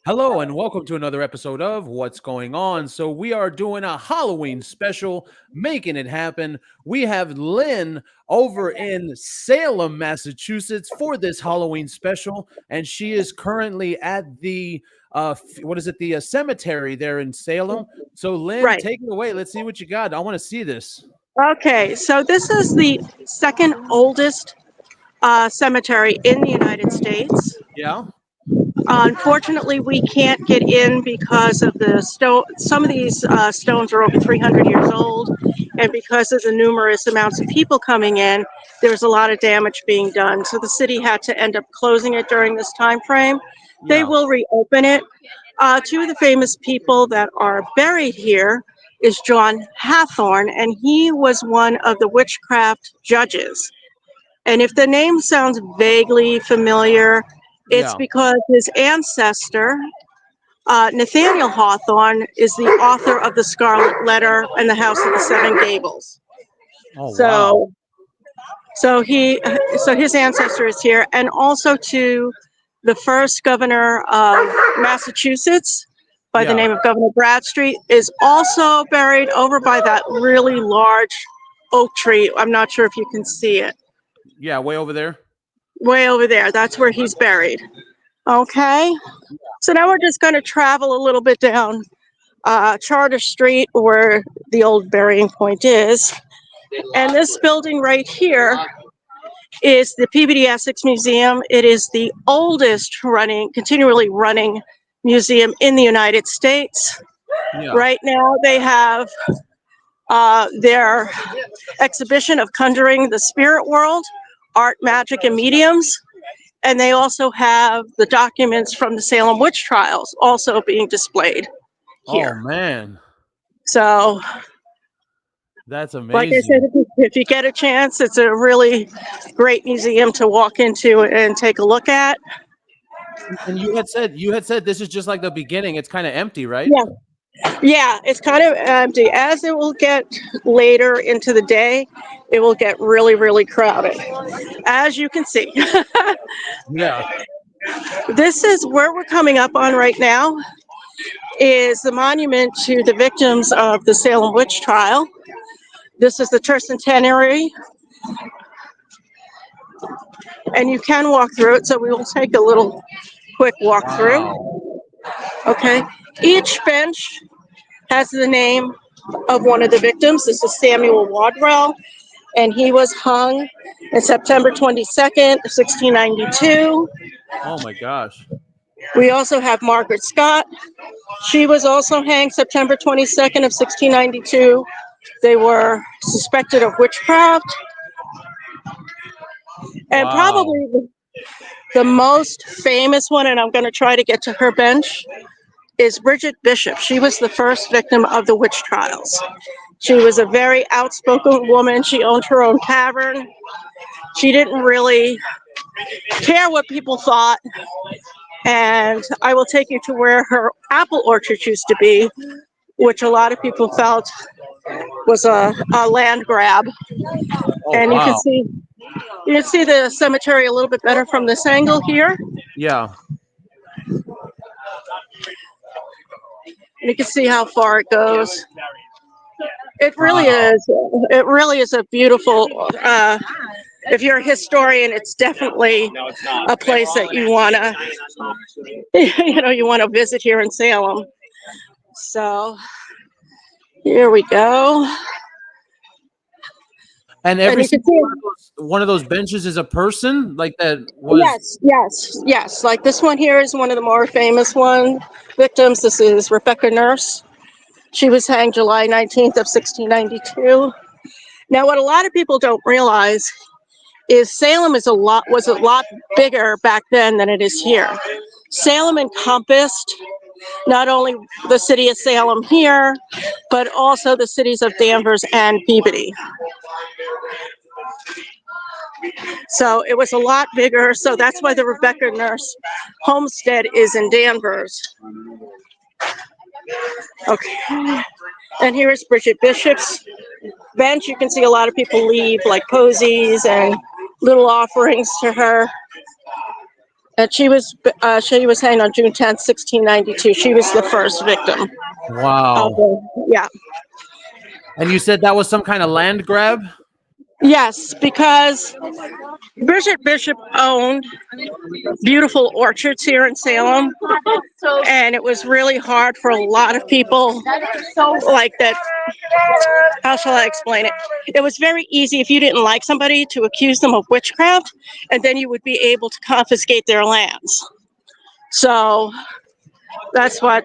Hello and welcome to another episode of What's Going On. So we are doing a Halloween special, making it happen. We have Lynn over in Salem, Massachusetts for this Halloween special, and she is currently at the the cemetery there in Salem. So Lynn, Right. take it away. Let's see what you got. I want to see this. Okay. So this is the second oldest cemetery in the United States. Yeah. Unfortunately, we can't get in because of the stone. Some of these stones are over 300 years old, and because of the numerous amounts of people coming in, there's a lot of damage being done. So the city had to end up closing it during this time frame. They Yeah. will reopen it. Two of the famous people that are buried here is John Hathorne, and he was one of the witchcraft judges. And if the name sounds vaguely familiar, it's Yeah. because his ancestor, Nathaniel Hawthorne, is the author of The Scarlet Letter and The House of the Seven Gables. Oh wow. So, so his ancestor is here, and also to the first governor of Massachusetts, by the Yeah. name of Governor Bradstreet, is also buried over by that really large oak tree. I'm not sure if you can see it. Yeah, way over there. Way over there. That's where he's buried. Okay. So now we're just going to travel a little bit down Charter Street, where the old burying point is. And this building right here is the Peabody Essex Museum. It is the oldest continually running museum in the United States. Yeah. Right now they have their exhibition of Conjuring the Spirit World, Art, Magic, and Mediums. And they also have the documents from the Salem witch trials also being displayed Oh here. man. So, That's like I said, amazing. if you get a chance, it's a really great museum to walk into and take a look at. And you had said this is just like the beginning. It's kind of empty, right? Yeah, yeah, it's kind of empty. As it will get later into the day, it will get really, really crowded, as you can see. Yeah. This is where we're coming up on right now, is the monument to the victims of the Salem witch trial. This is the tercentenary, and you can walk through it, so we will take a little quick walk through. Wow. Okay. Each bench has the name of one of the victims. This is Samuel Wadrell, and he was hung on September 22nd, 1692. Oh my gosh. We also have Margaret Scott. She was also hanged September 22nd of 1692. They were suspected of witchcraft. And Wow. probably the most famous one, and I'm going to try to get to her bench, is Bridget Bishop. She was the first victim of the witch trials. She was a very outspoken woman. She owned her own tavern. She didn't really care what people thought. And I will take you to where her apple orchard used to be, which a lot of people felt was a land grab. Oh And wow. you can see the cemetery a little bit better from this angle here. Yeah. And you can see how far it goes. It really Wow. is. It really is a beautiful. If you're a historian, it's definitely a place that you wanna, you want to visit here in Salem. So here we go. And And every you can single see, one of those benches is a person like that was. yes. Like this one here is one of the more famous victims. This is Rebecca Nurse. She was hanged July 19th of 1692. Now, what a lot of people don't realize is Salem was a lot bigger back then than it is here. Salem encompassed not only the city of Salem here, but also the cities of Danvers and Peabody. So it was a lot bigger. So that's why the Rebecca Nurse homestead is in Danvers. Okay. And here is Bridget Bishop's bench. You can see a lot of people leave like posies and little offerings to her. And she was hanged on June 10th, 1692. She was the first victim. Wow. Yeah. And you said that was some kind of land grab? Yes, because Bridget Bishop owned beautiful orchards here in Salem, and it was really hard for a lot of people like that. How shall I explain it? It was very easy if you didn't like somebody to accuse them of witchcraft, and then you would be able to confiscate their lands. So that's what,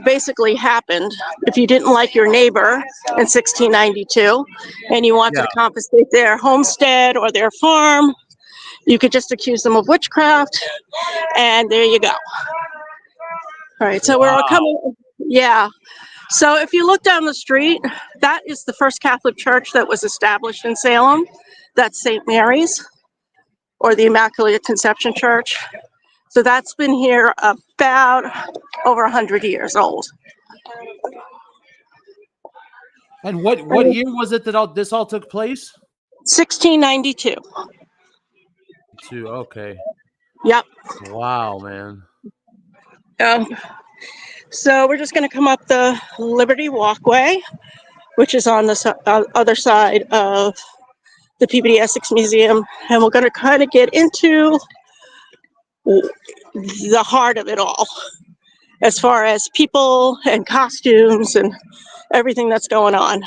basically happened. If you didn't like your neighbor in 1692 and you wanted to confiscate their homestead or their farm, you could just accuse them of witchcraft, and there you go. All right, so we're all coming. Yeah. So if you look down the street, that is the first Catholic church that was established in Salem. That's St. Mary's, or the Immaculate Conception Church. So that's been here about over 100 years old. And what year was it that this all took place? 1692. Okay. Yep. Wow, man. So we're just going to come up the Liberty Walkway, which is on the other side of the Peabody Essex Museum, and we're going to kind of get into the heart of it all, as far as people and costumes and everything that's going on.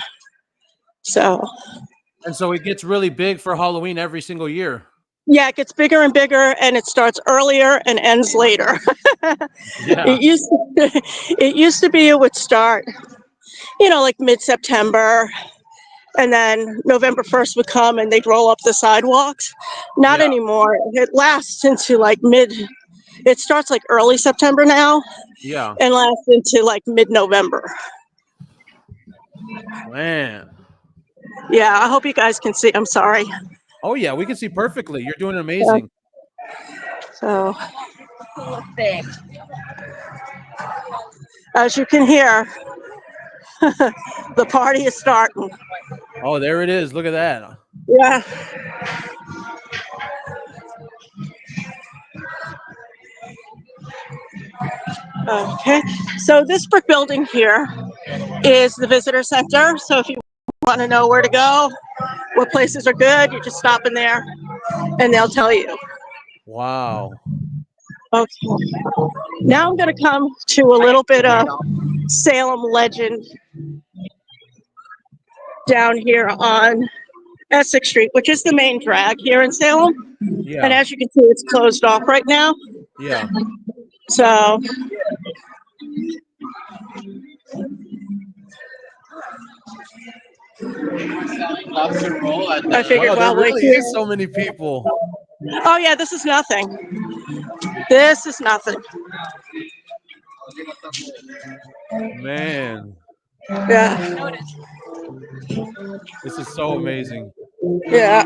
And so it gets really big for Halloween every single year. Yeah, it gets bigger and bigger, and it starts earlier and ends later. Yeah. It used to be it would start, like mid-September, and then November 1st would come and they'd roll up the sidewalks. Not anymore. It lasts into it starts like early September now. Yeah. And lasts into like mid-November. Man. Yeah, I hope you guys can see. I'm sorry. Oh yeah, we can see perfectly. You're doing amazing. So, as you can hear, the party is starting. Oh, there it is. Look at that. Yeah. Okay, so this brick building here is the visitor center. So if you want to know where to go, what places are good, you just stop in there and they'll tell you. Wow. Okay. Now I'm going to come to a little bit of Salem legend down here on Essex Street, which is the main drag here in Salem. Yeah. And as you can see, it's closed off right now. Yeah. So I figured, there well, really is so many people. Oh yeah, this is nothing. This is nothing. Man. Yeah. This is so amazing. Yeah.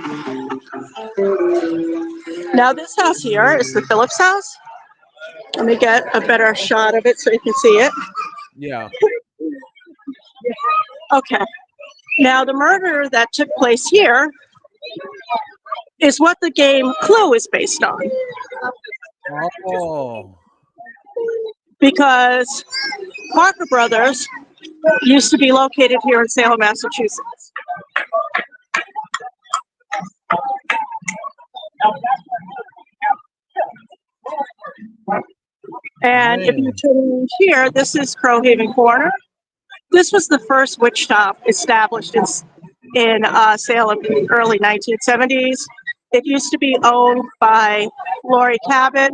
Now this house here is the Phillips house. Let me get a better shot of it so you can see it. Yeah. Okay. Now the murder that took place here is what the game Clue is based on. Oh. Because Parker Brothers used to be located here in Salem, Massachusetts. And if you turn here, this is Crowhaven Corner. This was the first witch shop established in Salem in the early 1970s. It used to be owned by Lori Cabot.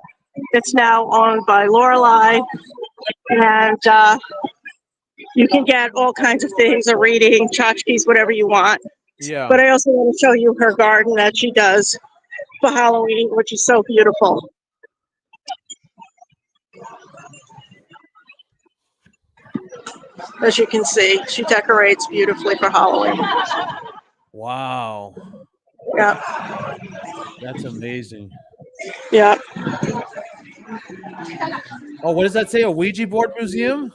It's now owned by Lorelei. And you can get all kinds of things, a reading, tchotchkes, whatever you want. Yeah. But I also want to show you her garden that she does for Halloween, which is so beautiful. As you can see, she decorates beautifully for Halloween. Wow. Yeah. That's amazing. Yeah. Oh, what does that say? A Ouija board museum?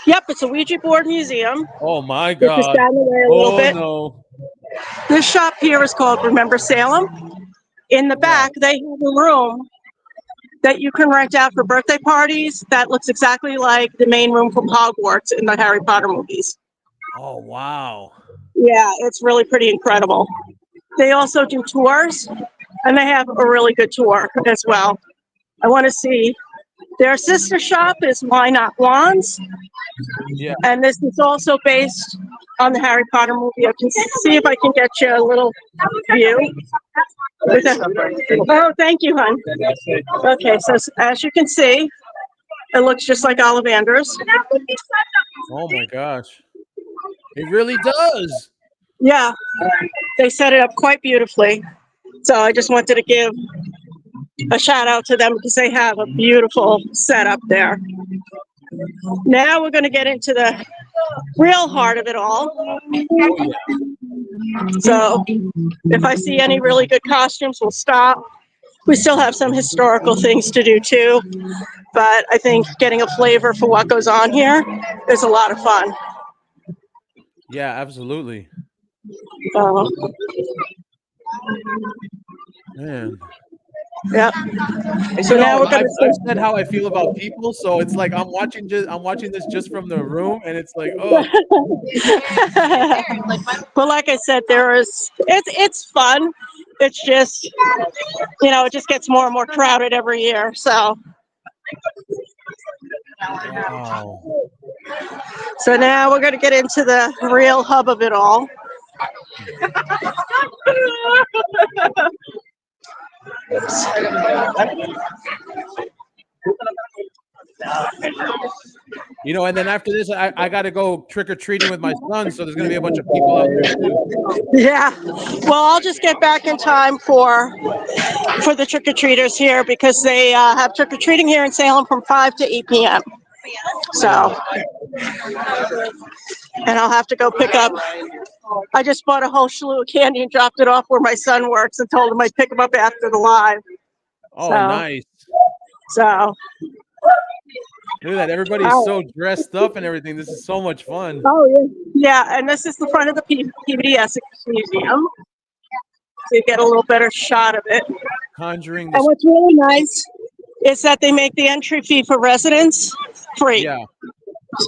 Yep, it's a Ouija board museum. Oh my God. Just down the way a little bit. No. This shop here is called Remember Salem. In the back, they have a room that you can rent out for birthday parties that looks exactly like the main room from Hogwarts in the Harry Potter movies. Oh, wow. Yeah, it's really pretty incredible. They also do tours, and they have a really good tour as well. I want to see. Their sister shop is Why Not Wands, Yeah. and this is also based on the Harry Potter movie. I can see if I can get you a little view. Oh, thank you, hon. Okay, so as you can see, it looks just like Ollivander's. Oh my gosh. It really does. Yeah, they set it up quite beautifully. So I just wanted to give a shout out to them because they have a beautiful setup there. Now we're going to get into the real heart of it all. So if I see any really good costumes, we'll stop. We still have some historical things to do too, but I think getting a flavor for what goes on here is a lot of fun. Yeah, absolutely. Man. Yeah. And So now we're gonna. I've said how I feel about people, so it's like I'm watching this just from the room, and it's like, oh. Well, like I said, it's fun. It's just, it just gets more and more crowded every year. So. Wow. So now we're going to get into the real hub of it all. And then after this, I got to go trick-or-treating with my son, so there's going to be a bunch of people out there too. Yeah. Well, I'll just get back in time for the trick-or-treaters here because they have trick-or-treating here in Salem from 5 to 8 p.m. So, and I'll have to go pick up. I just bought a whole slew of candy and dropped it off where my son works and told him I'd pick him up after the live. Oh, nice. So. Look at that. Everybody's so dressed up and everything. This is so much fun. Oh, yeah. Yeah, and this is the front of the Peabody Essex Museum. So you get a little better shot of it. Conjuring. And what's really nice is that they make the entry fee for residents free. Yeah.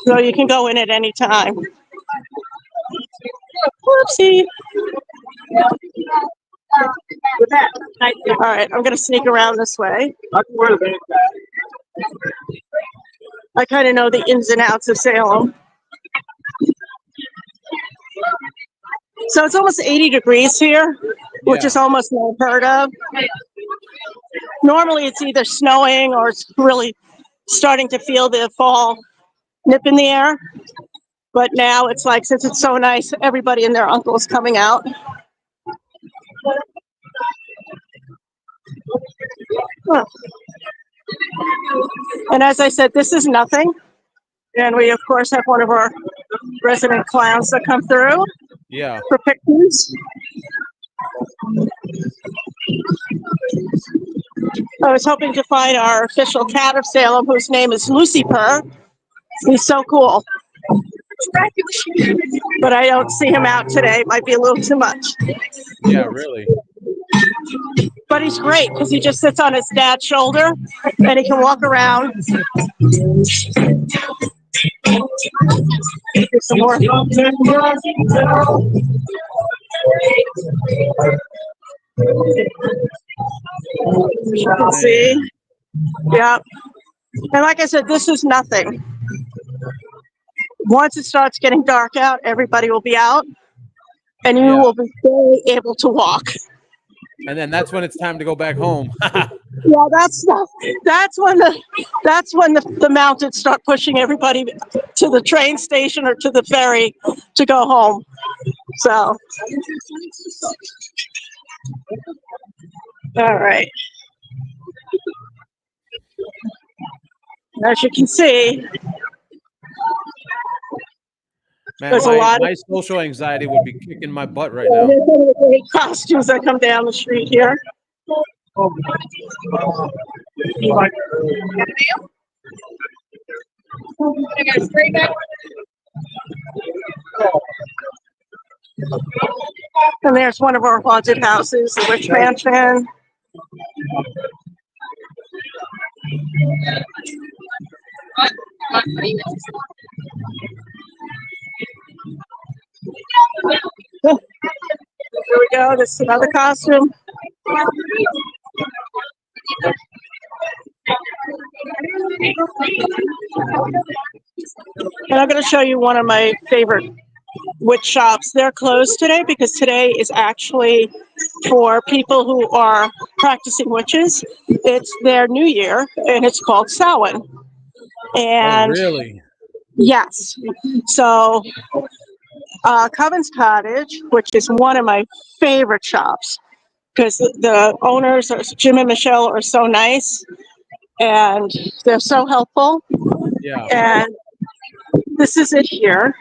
So you can go in at any time. Whoopsie. All right, I'm going to sneak around this way. I kind of know the ins and outs of Salem. So it's almost 80 degrees here, which is almost unheard of. Normally it's either snowing or it's really starting to feel the fall nip in the air. But now it's like, since it's so nice, everybody and their uncle is coming out. Huh. And as I said, this is nothing. And we, of course, have one of our resident clowns that come through for pictures. I was hoping to find our official cat of Salem, whose name is Lucifer. He's so cool. But I don't see him out today. Might be a little too much. Yeah, really. But he's great because he just sits on his dad's shoulder and he can walk around. Some more. You can see. Yeah. And like I said, this is nothing. Once it starts getting dark out, everybody will be out and you will be very able to walk. And then that's when it's time to go back home. Yeah, that's when the mountains start pushing everybody to the train station or to the ferry to go home. So, all right. As you can see, Man, there's a lot my social anxiety would be kicking my butt right now. There's some of the great costumes that come down the street here. And there's one of our haunted houses, the Witch Mansion. Here we go. This is another costume. And I'm going to show you one of my favorite witch shops. They're closed today because today is actually for people who are practicing witches. It's their new year, and it's called Samhain. Oh, And really? yes, so Coven's Cottage, which is one of my favorite shops, because the owners, Jim and Michelle, are so nice, and they're so helpful. Yeah. And this is it here.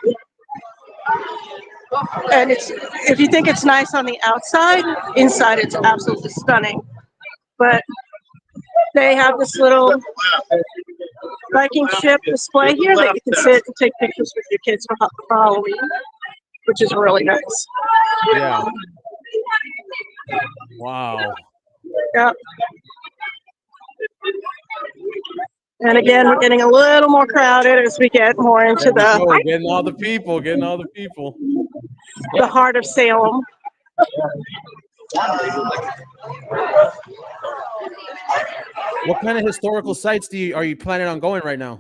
And it's, if you think it's nice on the outside, inside it's absolutely stunning. But they have this little Viking ship display here that you can sit and take pictures with your kids for Halloween, which is really nice. Yeah. Wow. Yep. And again, we're getting a little more crowded as we get more into Getting all the people. the heart of Salem. What kind of historical sites are you planning on going right now?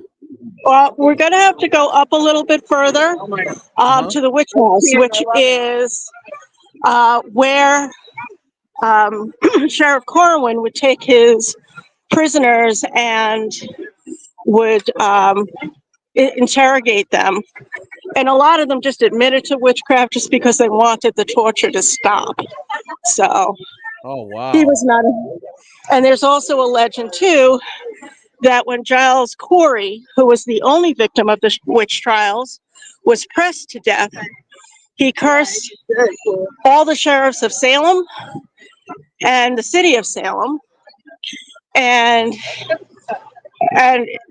Well, we're going to have to go up a little bit further to the Witch House, which is where Sheriff Corwin would take his prisoners and would interrogate them. And a lot of them just admitted to witchcraft just because they wanted the torture to stop. So Oh, wow. he was not and there's also a legend too that when Giles Corey, who was the only victim of the witch trials, was pressed to death, he cursed all the sheriffs of Salem and the city of Salem. And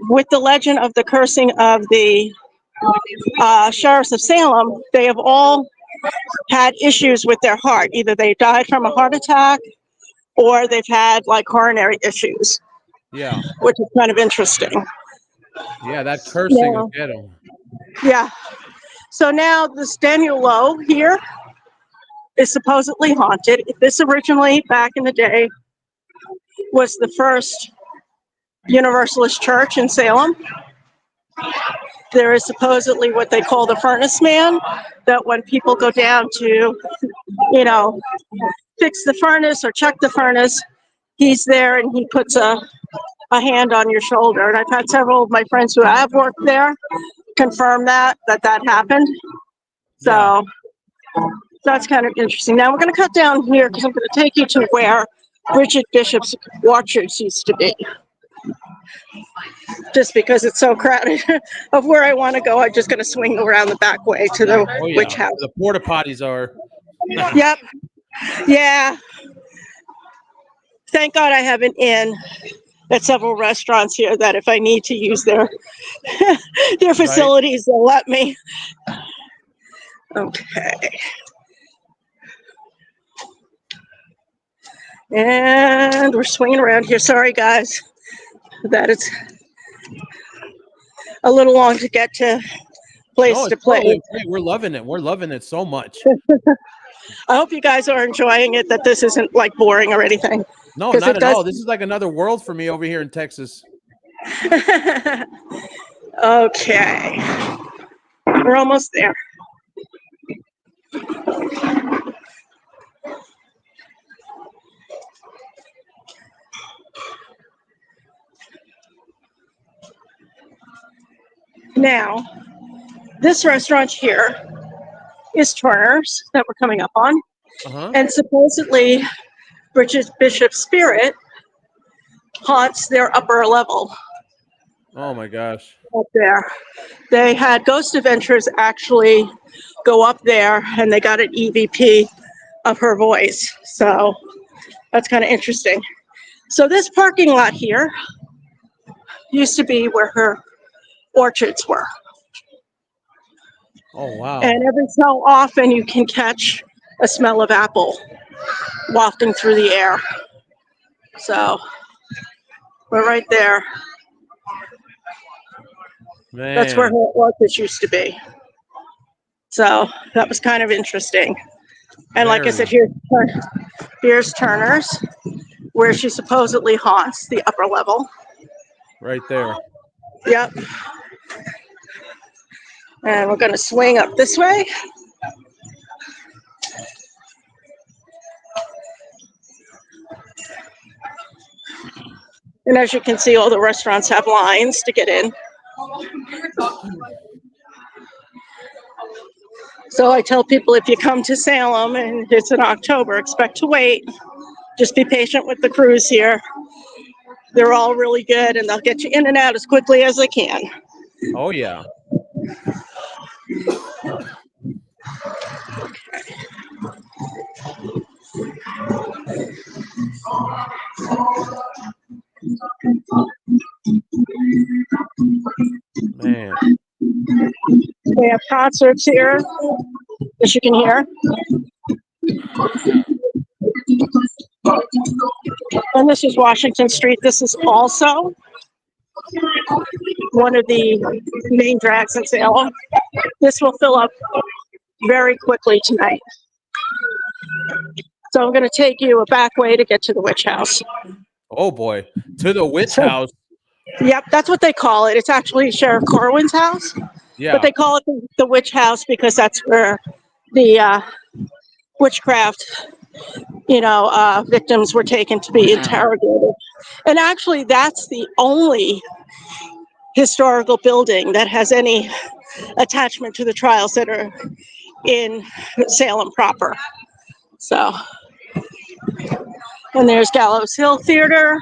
with the legend of the cursing of the sheriffs of Salem, they have all had issues with their heart. Either they died from a heart attack or they've had like coronary issues. Yeah. Which is kind of interesting. Yeah, that cursing is ghetto. Yeah. So now this Daniel Lowe here is supposedly haunted. This originally, back in the day, was the first Universalist church in Salem. There is supposedly what they call the furnace man, that when people go down to, fix the furnace or check the furnace, he's there and he puts a hand on your shoulder. And I've had several of my friends who have worked there confirm that happened. So that's kind of interesting. Now we're going to cut down here because I'm going to take you to where Bridget Bishop's orchards used to be. Just because it's so crowded of where I want to go, I'm just going to swing around the back way to the witch house. The porta potties are. Yep. Yeah. Thank God I have an inn at several restaurants here that if I need to use their facilities, they'll let me. Okay. And we're swinging around here. Sorry, guys, that it's a little long to get to place to place. Totally great. We're loving it. We're loving it so much. I hope you guys are enjoying it, that this isn't like boring or anything. No, not at all. This is like another world for me over here in Texas. Okay. We're almost there. Now, this restaurant here is Turner's that we're coming up on. And supposedly Bridget Bishop's spirit haunts their upper level. Oh my gosh. Up there. They had Ghost Adventures actually go up there and they got an EVP of her voice. So that's kind of interesting. So this parking lot here used to be where her orchards were. Oh, wow. And every so often you can catch a smell of apple wafting through the air. So We're right there. Man. That's where her office used to be. So that was kind of interesting. And like I said, here's Turner's, where she supposedly haunts, the upper level. Right there. Yep. And we're going to swing up this way. And as you can see, all the restaurants have lines to get in. So I tell people, if you come to Salem and it's in October, expect to wait. Just be patient with the crews here. They're all really good, and they'll get you in and out as quickly as they can. Oh, yeah. Man. They have concerts here, as you can hear. And this is Washington Street. This is also one of the main drags in Salem. This will fill up very quickly tonight. So I'm going to take you a back way to get to the witch house. Oh, boy. To the witch house. Yep, that's what they call it. It's actually Sheriff Corwin's house. Yeah. But they call it the witch house because that's where the witchcraft, victims were taken to be interrogated. And actually, that's the only historical building that has any attachment to the trials that are in Salem proper. So, and there's Gallows Hill Theater,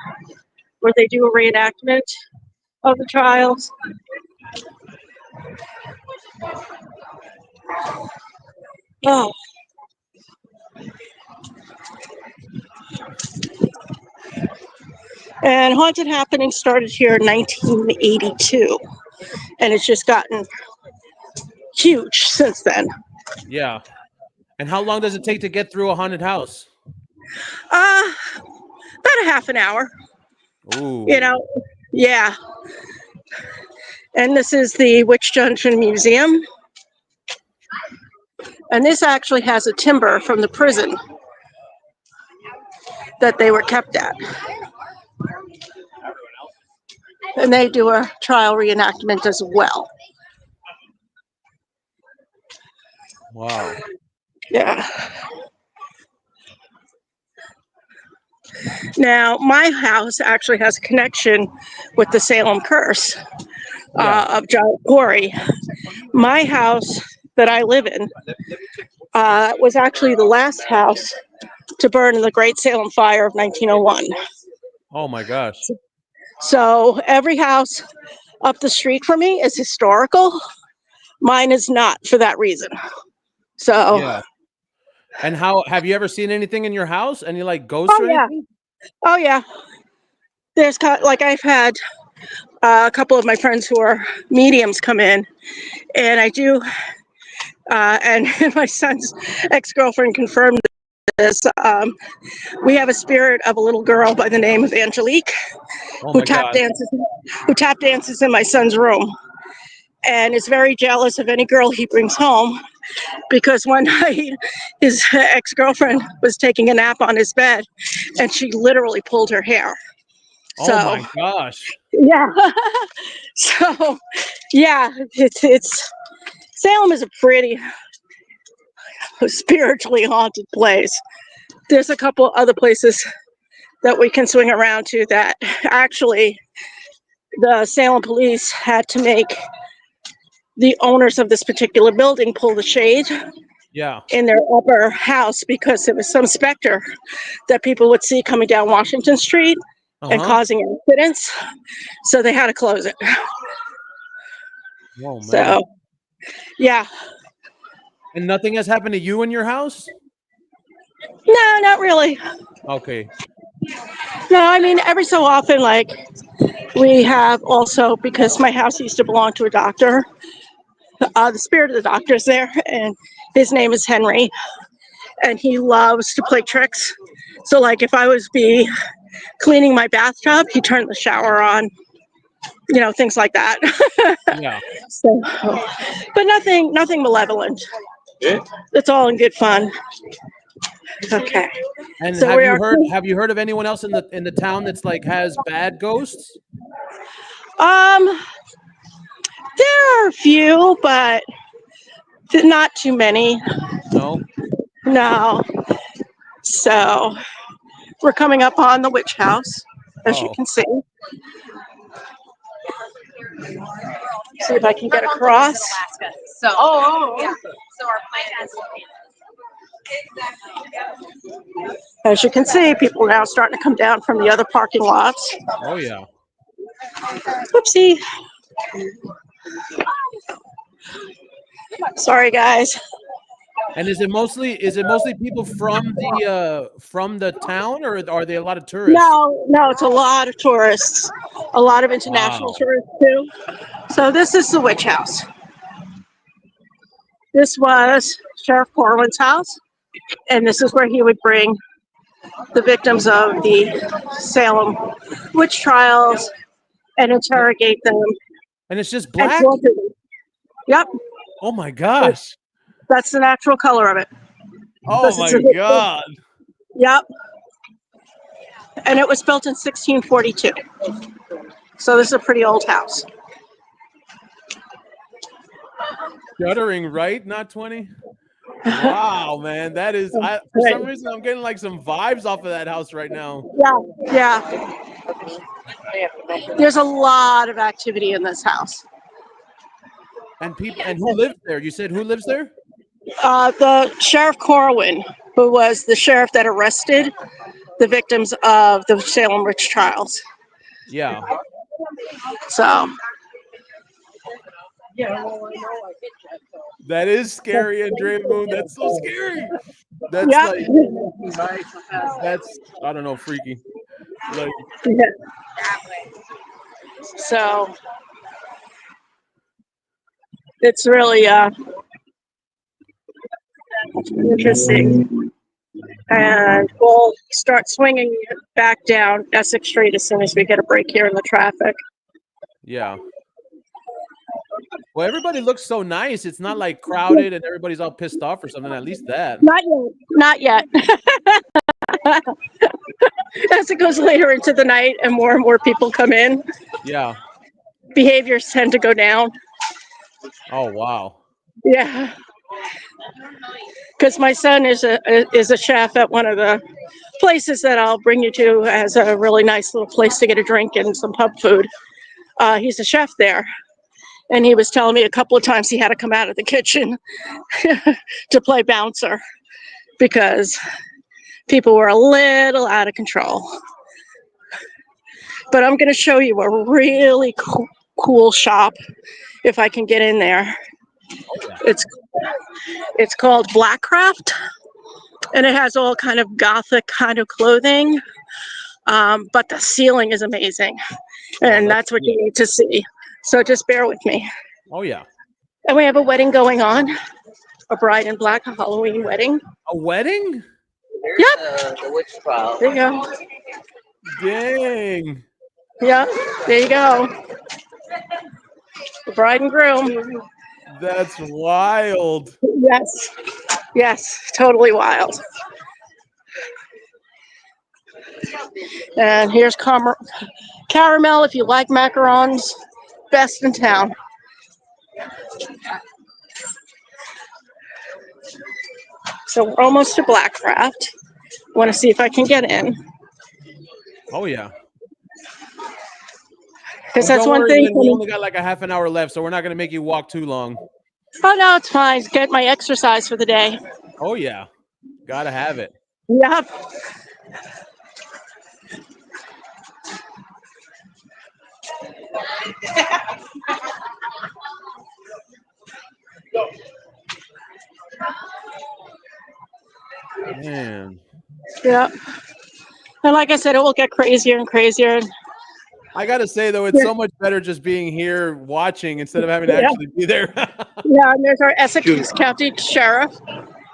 where they do a reenactment of the trials. Oh. And Haunted Happenings started here in 1982, and it's just gotten huge since then. Yeah. And how long does it take to get through a haunted house? About a half an hour. Ooh. Yeah. And this is the Witch Junction Museum. And this actually has a timber from the prison that they were kept at. And they do a trial reenactment as well. Wow. Yeah. Now, my house actually has a connection with the Salem curse of John Quarry. My house that I live in was actually the last house to burn in the Great Salem Fire of 1901. Oh, my gosh. So every house up the street from me is historical. Mine is not for that reason. So. Yeah. And how have you ever seen anything in your house? Any ghosts or anything? Oh yeah. There's I've had a couple of my friends who are mediums come in, and I do. And my son's ex-girlfriend confirmed this. We have a spirit of a little girl by the name of Angelique, who tap dances in my son's room, and is very jealous of any girl he brings home. Because one night his ex-girlfriend was taking a nap on his bed, and she literally pulled her hair. So, oh my gosh. Yeah. So, yeah, it's Salem is a pretty spiritually haunted place. There's a couple other places that we can swing around to that actually the Salem police had to make the owners of this particular building pull the shade in their upper house because there was some specter that people would see coming down Washington Street and causing incidents. So they had to close it. Whoa, man. So, yeah. And nothing has happened to you in your house? No, not really. Okay. No, I mean, every so often, we have also, because my house used to belong to a doctor, the spirit of the doctor is there, and his name is Henry, and he loves to play tricks. So, if I was be cleaning my bathtub, he turned the shower on, you know, things like that. Yeah. So, but nothing malevolent. It's all in good fun. Okay. And So have we you are. heard of anyone else in the town that's like has bad ghosts? There are a few, but not too many. No. No. So we're coming up on the witch house, as you Oh. can see. See if I can get across. So, yeah. So our plan is As you can see, people are now starting to come down from the other parking lots. Oh yeah. Whoopsie. Sorry, guys. And is it mostly people from the town, or are there a lot of tourists? No, it's a lot of tourists, a lot of international Wow. tourists too. So this is the witch house. This was Sheriff Corwin's house, and this is where he would bring the victims of the Salem witch trials and interrogate them And it's just and black? torture them. Yep, Oh my gosh. that's the natural color of it. Oh This my is a- God. Yep. And it was built in 1642. So this is a pretty old house. Guttering, right? Not 20? Wow, man. That is for some reason I'm getting like some vibes off of that house right now. Yeah. There's a lot of activity in this house. And who lives there? You said who lives there? The Sheriff Corwin, who was the sheriff that arrested the victims of the Salem witch trials. Yeah. So That is scary, Andrea Moon. That's so scary. That's yep. like that's I don't know, freaky. Like So it's really interesting. And we'll start swinging back down Essex Street as soon as we get a break here in the traffic. yeah. Well, everybody looks so nice. It's not like crowded and everybody's all pissed off or something. At least that. Not yet. As it goes later into the night and more people come in, Yeah. behaviors tend to go down. Oh wow. Yeah. Because my son is a chef at one of the places that I'll bring you to, as a really nice little place to get a drink and some pub food. He's a chef there. And he was telling me a couple of times he had to come out of the kitchen to play bouncer because people were a little out of control. But I'm going to show you a really cool shop if I can get in there. It's called Blackcraft, and it has all kind of gothic kind of clothing, but the ceiling is amazing, and that's what you need to see. So just bear with me. Oh yeah. And we have a wedding going on, a bride in black, a Halloween wedding. A wedding? Yep. the witch trial. There you go. Dang. Yeah, there you go. The bride and groom. That's wild. Yes, totally wild. And here's Caramel, if you like macarons, best in town. So we're almost to Blackcraft. Want to see if I can get in. Oh yeah. Because that's one thing. We only got like a half an hour left, so we're not going to make you walk too long. Oh no, it's fine. Get my exercise for the day. Oh yeah. Gotta have it. Yep. Man. Yeah. And like I said, it will get crazier and crazier. I gotta say though, it's so much better just being here watching instead of having to actually be there. Yeah, and there's our Essex County Sheriff,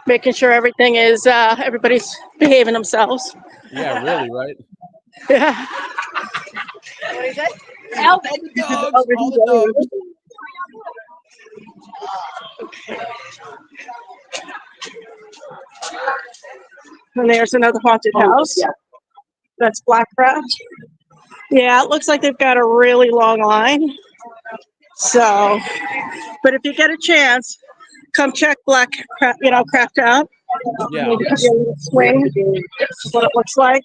making sure everything is everybody's behaving themselves. Yeah, really, right? Yeah. What is it? Alvin. Dogs, all the dogs. And there's another haunted house. That's Blackcraft. Yeah, it looks like they've got a really long line. So, but if you get a chance, come check Blackcraft, Craft out. Yeah. Maybe give you a little swing. This is what it looks like.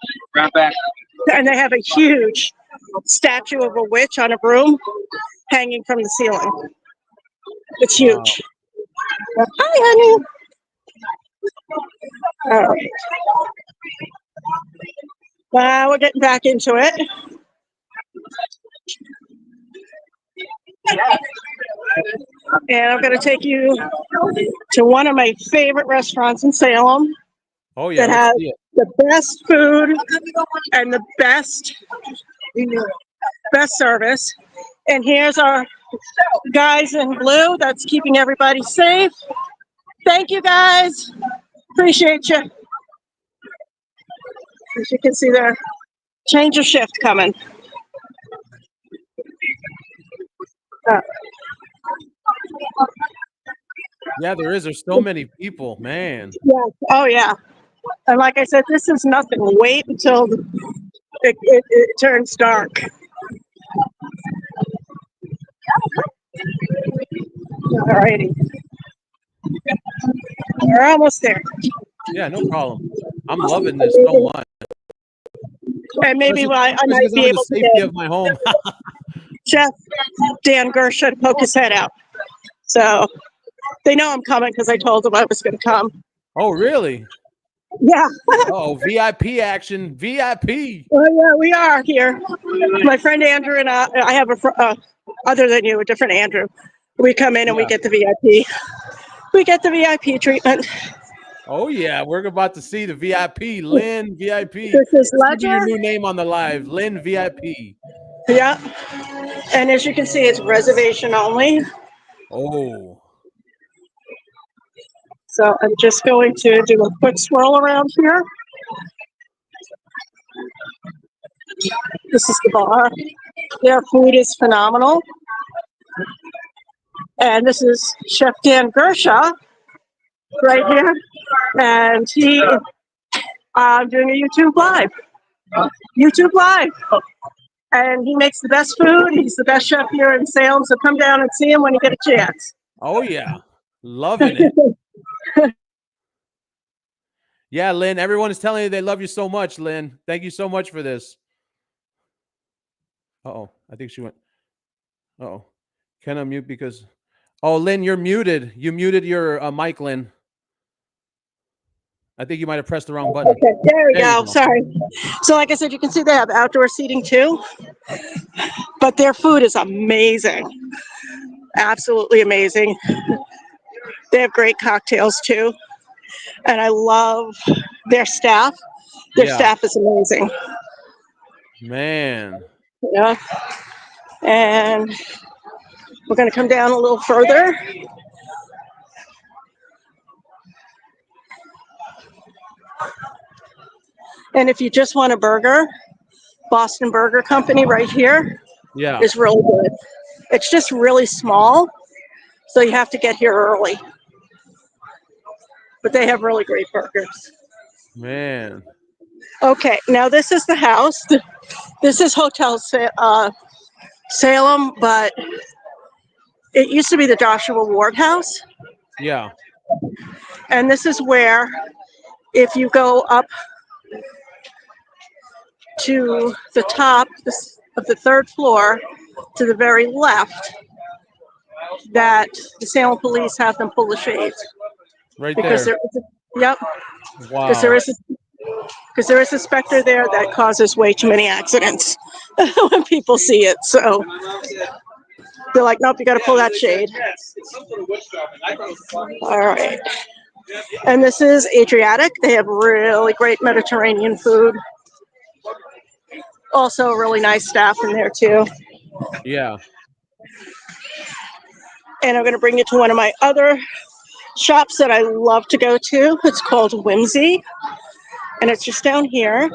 And they have a huge statue of a witch on a broom hanging from the ceiling. It's huge. Wow. Hi, honey. All right. We're getting back into it. And I'm going to take you to one of my favorite restaurants in Salem. Oh, yeah. That has the best food and the best service. And here's our guys in blue that's keeping everybody safe. Thank you, guys. Appreciate you. As you can see, there change of shift coming. Yeah, there is. There's so many people, man. Yeah. Oh, yeah. And like I said, this is nothing. Wait until it turns dark. All righty. We're almost there. Yeah, no problem. I'm loving this so much. And maybe I might be able to safety get of my home. Chef Dan Gersha to poke his head out. So they know I'm coming because I told them I was going to come. Oh, really? Yeah. Oh, VIP action, VIP. Oh, yeah, we are here. My friend Andrew and I have other than you, a different Andrew. We come in and we get the VIP. We get the VIP treatment. Oh, yeah, we're about to see the VIP, Lynn VIP. This is Ledger. Your new name on the live, Lynn VIP. Yeah. And as you can see, it's reservation only. Oh. So I'm just going to do a quick swirl around here. This is the bar. Their food is phenomenal. And this is Chef Dan Gersha right here. And he doing a YouTube live. YouTube live. And he makes the best food. He's the best chef here in Salem. So come down and see him when you get a chance. Oh, yeah. Loving it. Yeah, Lynn, everyone is telling you they love you so much, Lynn. Thank you so much for this. Uh-oh, I think she went. Uh-oh. Can I mute because... Oh, Lynn, you're muted. You muted your mic, Lynn. I think you might have pressed the wrong button. Okay, there we go. Sorry. So like I said, you can see they have outdoor seating too. But their food is amazing. Absolutely amazing. They have great cocktails too. And I love their staff. Their staff is amazing. Man. Yeah. And we're going to come down a little further. And if you just want a burger, Boston Burger Company right here is really good. It's just really small, so you have to get here early. But they have really great burgers. Man. Okay, now this is the house. This is Hotel Salem, but it used to be the Joshua Ward House. Yeah. And this is where, if you go up to the top of the third floor, to the very left, that the Salem police have them pull the shades. Right because there. Yep. Wow. Because there is a specter there that causes way too many accidents when people see it. So they're like, nope, you got to pull that shade. All right. And this is Adriatic. They have really great Mediterranean food. Also really nice staff in there too. Yeah. And I'm going to bring you to one of my other shops that I love to go to. It's called Whimsy. And it's just down here.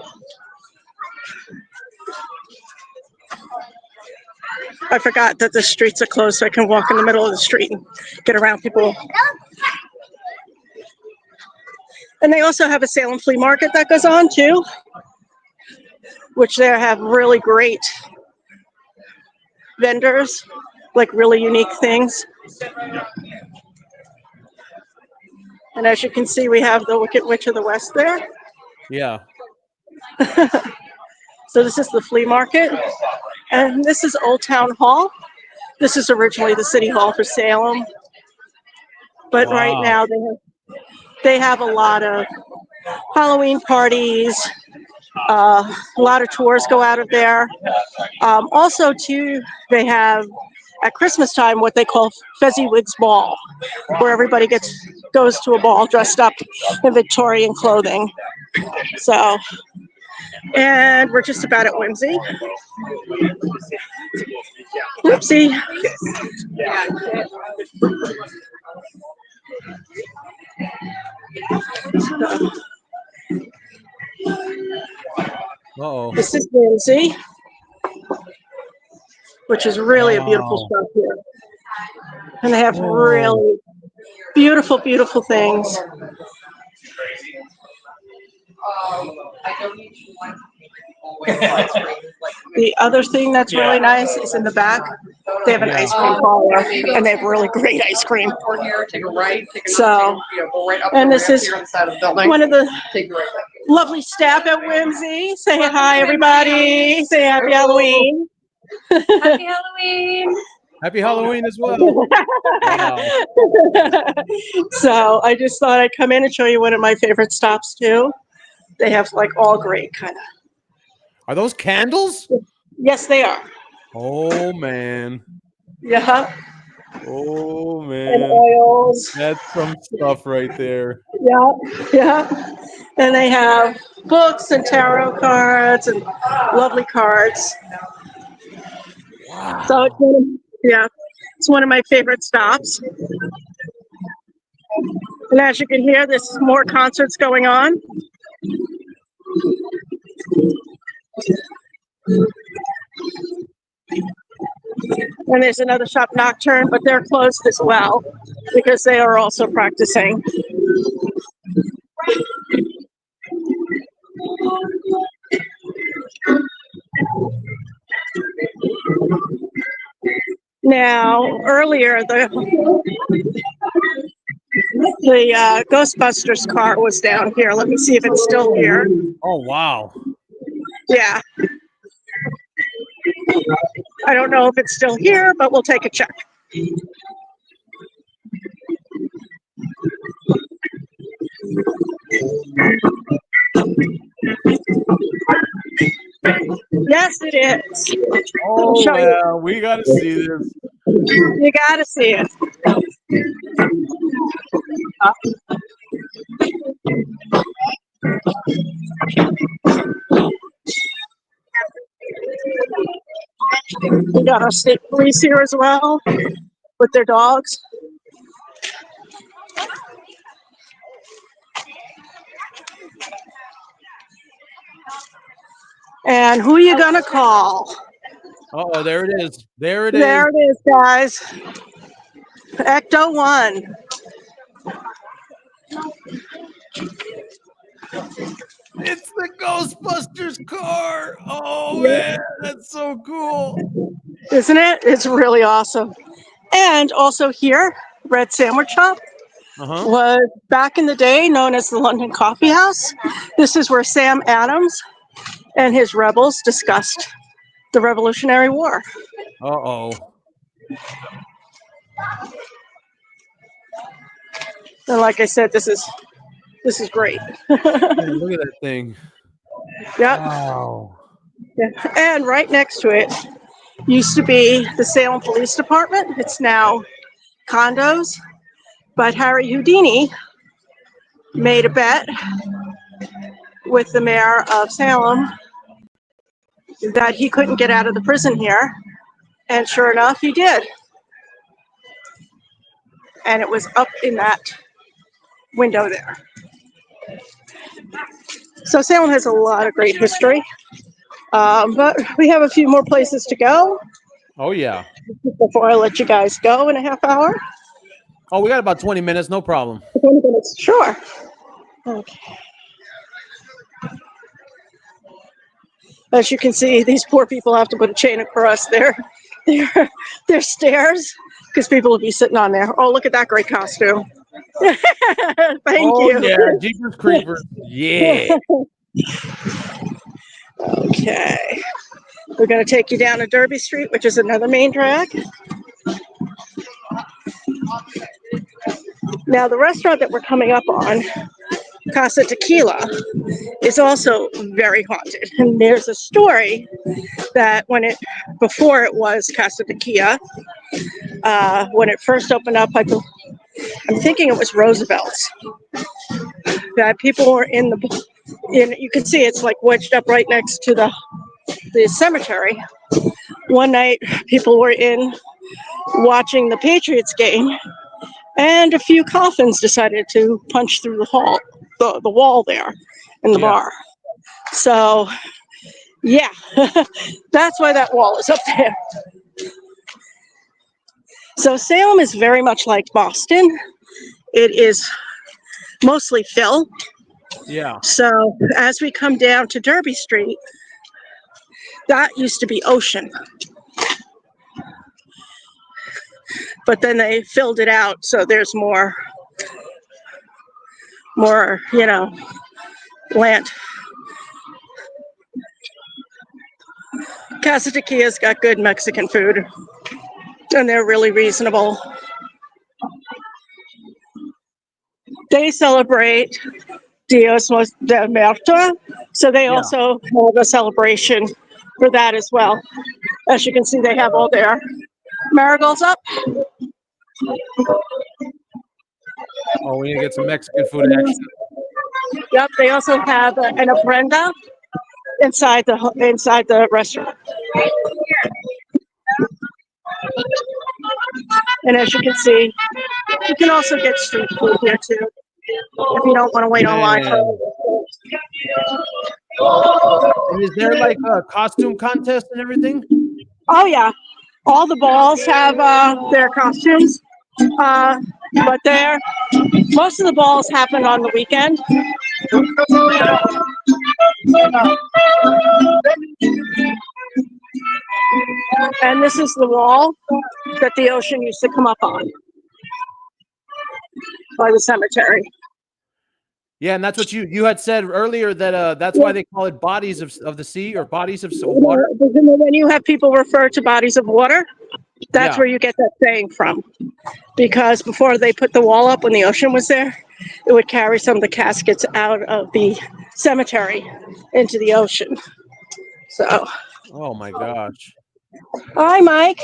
I forgot that the streets are closed, so I can walk in the middle of the street and get around people. And they also have a Salem flea market that goes on too, which they have really great vendors, like really unique things. And as you can see, we have the Wicked Witch of the West there. Yeah. So this is the flea market, and this is Old Town Hall. This is originally the City Hall for Salem, but right now they have a lot of Halloween parties. A lot of tours go out of there. Also, too, they have at Christmas time what they call Fezziwig's Ball, where everybody goes to a ball dressed up in Victorian clothing. So, and we're just about at Whimsy. Oopsie. Uh-oh. This is Whimsy, which is really a beautiful shop here. And they have really beautiful, beautiful things. The other thing that's really nice is in the back, they have an ice cream parlor, and they have really great ice cream. So, and this is one of the lovely staff at Whimsy. Say hi, everybody. Say happy Halloween. Happy Halloween. Happy Halloween as well. Wow. So I just thought I'd come in and show you one of my favorite stops too. They have like all great kind of. Are those candles? Yes, they are. Oh, man. Yeah. Oh, And man. oils. That's some stuff right there. Yeah, yeah. And they have books and tarot cards and lovely cards. Wow. So it's one of my favorite stops. And as you can hear, there's more concerts going on. And there's another shop, Nocturne, but they're closed as well because they are also practicing. Now, earlier, the Ghostbusters car was down here. Let me see if it's still here. Oh, wow. Yeah. I don't know if it's still here, but we'll take a check. Yes, it is. Oh, show you. well, we got to see this. You gotta see it. We got our state police here as well with their dogs. And who are you gonna call? Uh-oh, there it is. There it is. There it is, guys. Ecto 1. It's the Ghostbusters car. Oh, man, that's so cool. Isn't it? It's really awesome. And also here, Red Sandwich Shop was back in the day known as the London Coffee House. This is where Sam Adams and his rebels discussed the Revolutionary War. Uh-oh. And like I said, this is great. Look at that thing. Yep. Wow. Yeah. And right next to it used to be the Salem Police Department. It's now condos. But Harry Houdini made a bet with the mayor of Salem that he couldn't get out of the prison here. And sure enough, he did. And it was up in that window there. So Salem has a lot of great history. But we have a few more places to go. Oh, yeah. before I let you guys go in a half hour? Oh, we got about 20 minutes. No problem. 20 minutes, sure. Okay. As you can see, these poor people have to put a chain across their stairs because people will be sitting on there. Oh, look at that great costume. Thank Oh, you. yeah. Jeepers Creepers. Yeah. Okay. We're going to take you down to Derby Street, which is another main drag. Now, the restaurant that we're coming up on, Casa Tequila, is also very haunted. And there's a story that before it was Casa Tequila, when it first opened up, I'm thinking it was Roosevelt's, that people were you can see it's like wedged up right next to the cemetery. One night, people were in watching the Patriots game, and a few coffins decided to punch through the wall there in the bar. So, yeah, that's why that wall is up there. So Salem is very much like Boston. It is mostly fill. Yeah. So as we come down to Derby Street, that used to be ocean. But then they filled it out, so there's more, land. Casa Tequila's got good Mexican food, and they're really reasonable. They celebrate Dios de Muerto, so they also have a celebration for that as well. As you can see, they have all their marigolds up. Oh, we need to get some Mexican food action. Yep, they also have an ofrenda inside the restaurant. And as you can see, you can also get street food here too, if you don't want to wait online. And is there like a costume contest and everything? Oh yeah, all the balls have their costumes, but most of the balls happen on the weekend. And this is the wall that the ocean used to come up on by the cemetery. Yeah, and that's what you had said earlier, that that's why they call it bodies of the sea, or bodies of water. When you have people refer to bodies of water, that's where you get that saying from. Because before they put the wall up, when the ocean was there, it would carry some of the caskets out of the cemetery into the ocean. So. Oh my gosh. Hi, Mike.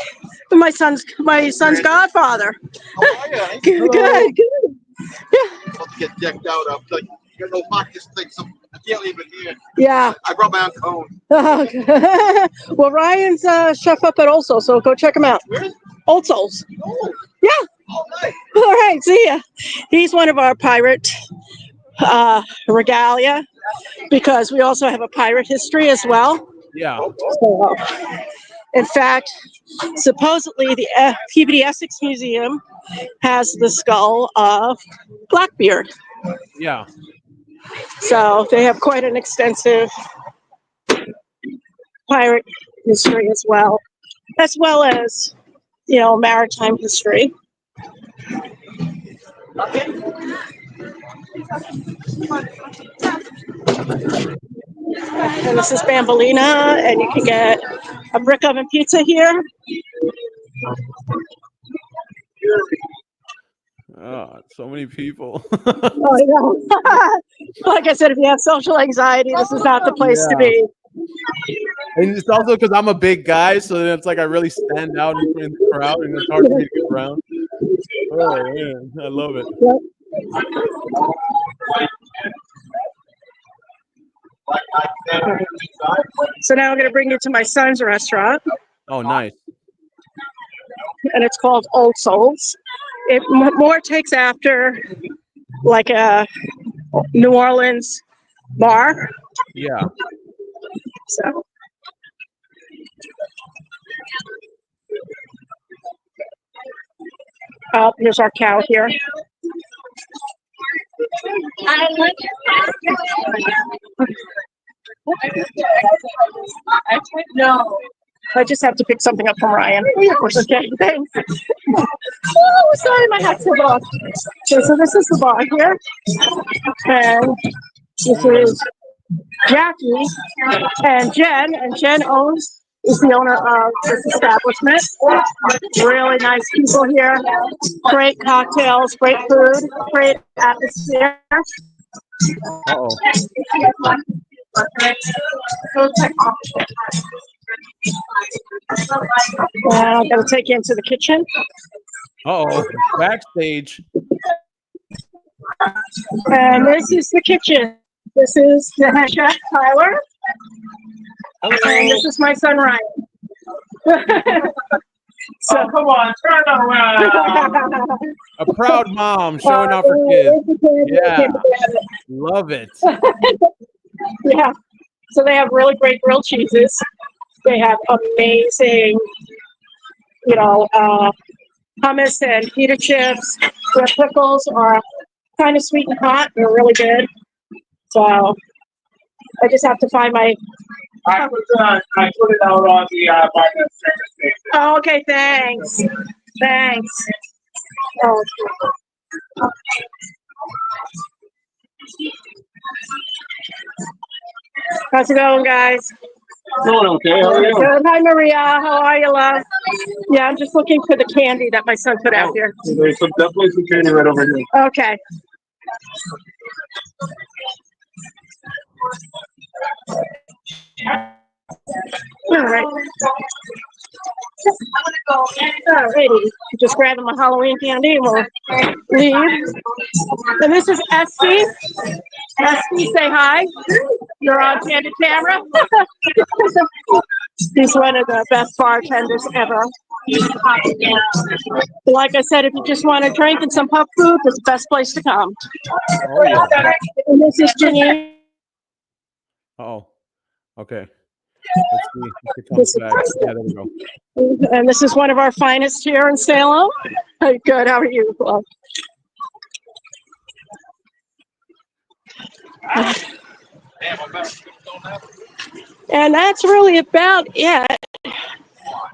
My son's godfather. Good. About to get decked out. I'm like, you know, fuck this thing. So I can't leave it here. Yeah. I brought my own cone. Well, Ryan's chef up at Old Souls, so go check him out. Where is Old Souls. Oh. Yeah. Oh, nice. All right. See ya. He's one of our pirate regalia, because we also have a pirate history as well. Yeah. So, in fact, supposedly the Peabody Essex Museum has the skull of Blackbeard. Yeah. So they have quite an extensive pirate history as well as maritime history. And this is Bambolina, and you can get a brick oven pizza here. Oh, so many people. Oh, yeah. Like I said, if you have social anxiety, this is not the place to be. And it's also because I'm a big guy, so then it's like I really stand out in the crowd, and it's hard for me to get around. Oh man, I love it. Yep. So now I'm going to bring you to my son's restaurant. Oh, nice. And it's called Old Souls. It more takes after like a New Orleans bar. Yeah. So Oh, here's our cow here. No. I just have to pick something up from Ryan. Okay, thanks. Oh, sorry, my hat's so off. Okay, so this is the bar here. And this is Jackie and Jen. And Jen is the owner of this establishment. Really nice people here. Great cocktails, great food, great atmosphere. Uh-oh. I'm going to take you into the kitchen. Uh-oh. Backstage. And this is the kitchen. This is the head chef, Tyler. And this is my son, Ryan. So come on, turn around. A proud mom showing off her kids. Yeah. Love it. Yeah. So they have really great grilled cheeses. They have amazing, hummus and pita chips. Their pickles are kind of sweet and hot. They're really good. So I just have to find my. I put it out on the by the service station. Oh, okay, thanks. Thanks. Oh. How's it going, guys? Doing okay, how are you? Good. Hi, Maria. How are you, love? Yeah, I'm just looking for the candy that my son put out here. There's definitely some candy right over here. Okay. All right. Alrighty. Just grabbing my Halloween candy and we'll leave. And this is Esty. Esty, say hi. You're on candid camera. He's one of the best bartenders ever. Like I said, if you just want a drink and some pub food, it's the best place to come. Oh, yeah. And this is Janine. Uh-oh. Okay. Let's see if it comes back. Yeah, there we go. And this is one of our finest here in Salem. Good, how are you? Well, and that's really about it.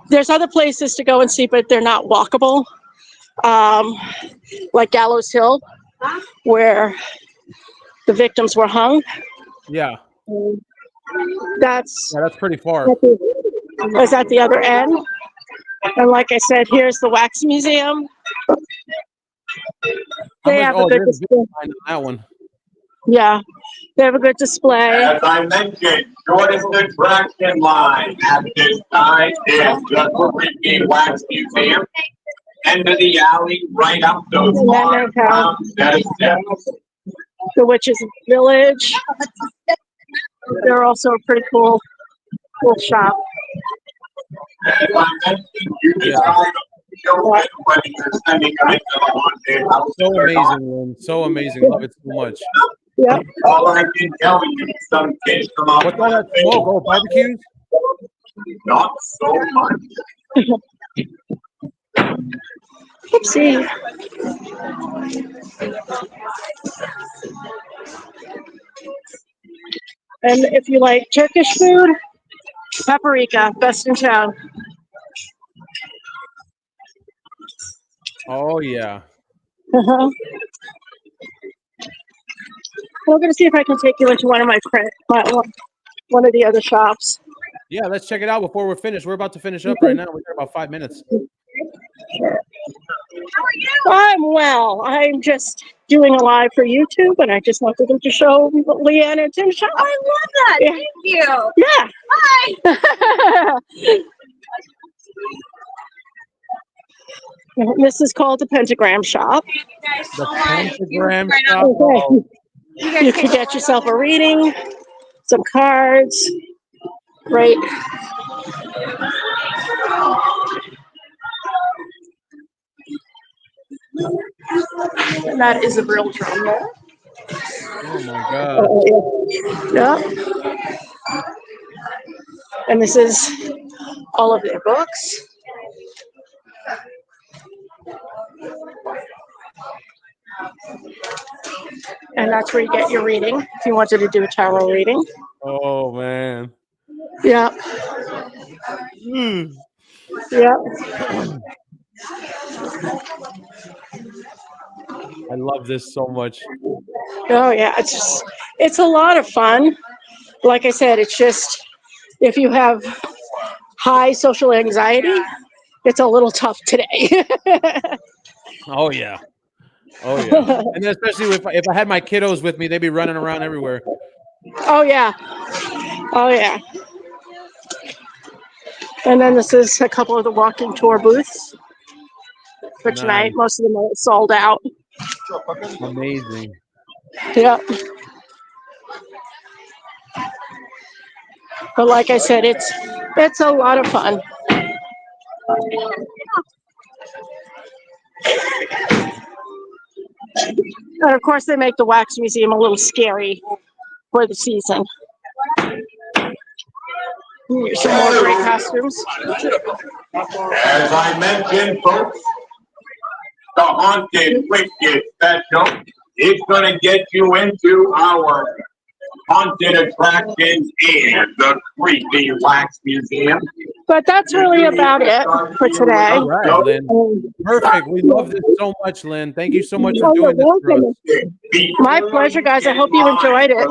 There's other places to go and see, but they're not walkable. Like Gallows Hill, where the victims were hung. Yeah. That's pretty far. That's at the other end. And like I said, here's the wax museum. They have a good display. That one. Yeah, they have a good display. As I mentioned, shortest attraction line at this time is the Peabody Wax Museum. End of the alley, right up those large round set of steps. The Witches Village. They're also a pretty cool shop. As I mentioned, you decide to show it whether you're sending items on their house. So amazing, Lynn. So amazing. Love it so much. Yeah. All I can tell you, some kids come out. What's all that smoke? Oh, barbecues? Not so much. Oopsie. And if you like Turkish food, Paprika, best in town. Oh, yeah. Uh-huh. I'm going to see if I can take you into one of one of the other shops. Yeah, let's check it out before we're finished. We're about to finish up right now. We've got about 5 minutes. How are you? I'm well. I'm just doing a live for YouTube, and I just wanted them to show Leanne and Tim shop. I love that. Yeah. Thank you. Yeah. Hi. This is called the Pentagram Shop. The Pentagram shop. Okay. You can get yourself a reading, some cards. Right. And that is a real drum there. Oh my God. Yeah. And this is all of their books. And that's where you get your reading if you wanted to do a tarot reading. Oh man. Yeah. Yeah. I love this so much. Oh yeah, it's a lot of fun. Like I said, it's just if you have high social anxiety, it's a little tough today. Oh yeah. Oh yeah. And then especially if I had my kiddos with me, they'd be running around everywhere. Oh yeah. Oh yeah. And then this is a couple of the walking tour booths for tonight. Nice. Most of them are sold out. Amazing. Yep. But like I said, it's a lot of fun. And of course, they make the wax museum a little scary for the season. Here's some more great costumes. As I mentioned, folks, the Haunted Wicked Special is going to get you into our haunted attractions and the creepy wax museum. But that's really about it for today. All right, Lynn. Perfect. We love this so much, Lynn. Thank you so much for doing this for us. My pleasure, guys. I hope you enjoyed it.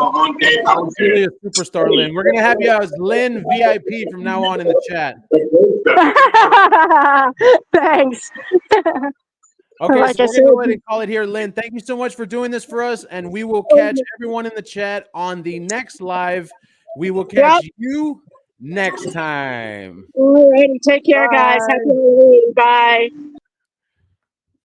Really a superstar, Lynn. We're gonna have you as Lynn VIP from now on in the chat. Thanks. Okay, Like so I we're gonna go ahead said- and call it here, Lynn. Thank you so much for doing this for us, and we will catch everyone in the chat on the next live. We will catch you next time. Alrighty, take care, guys. Happy Halloween. Bye.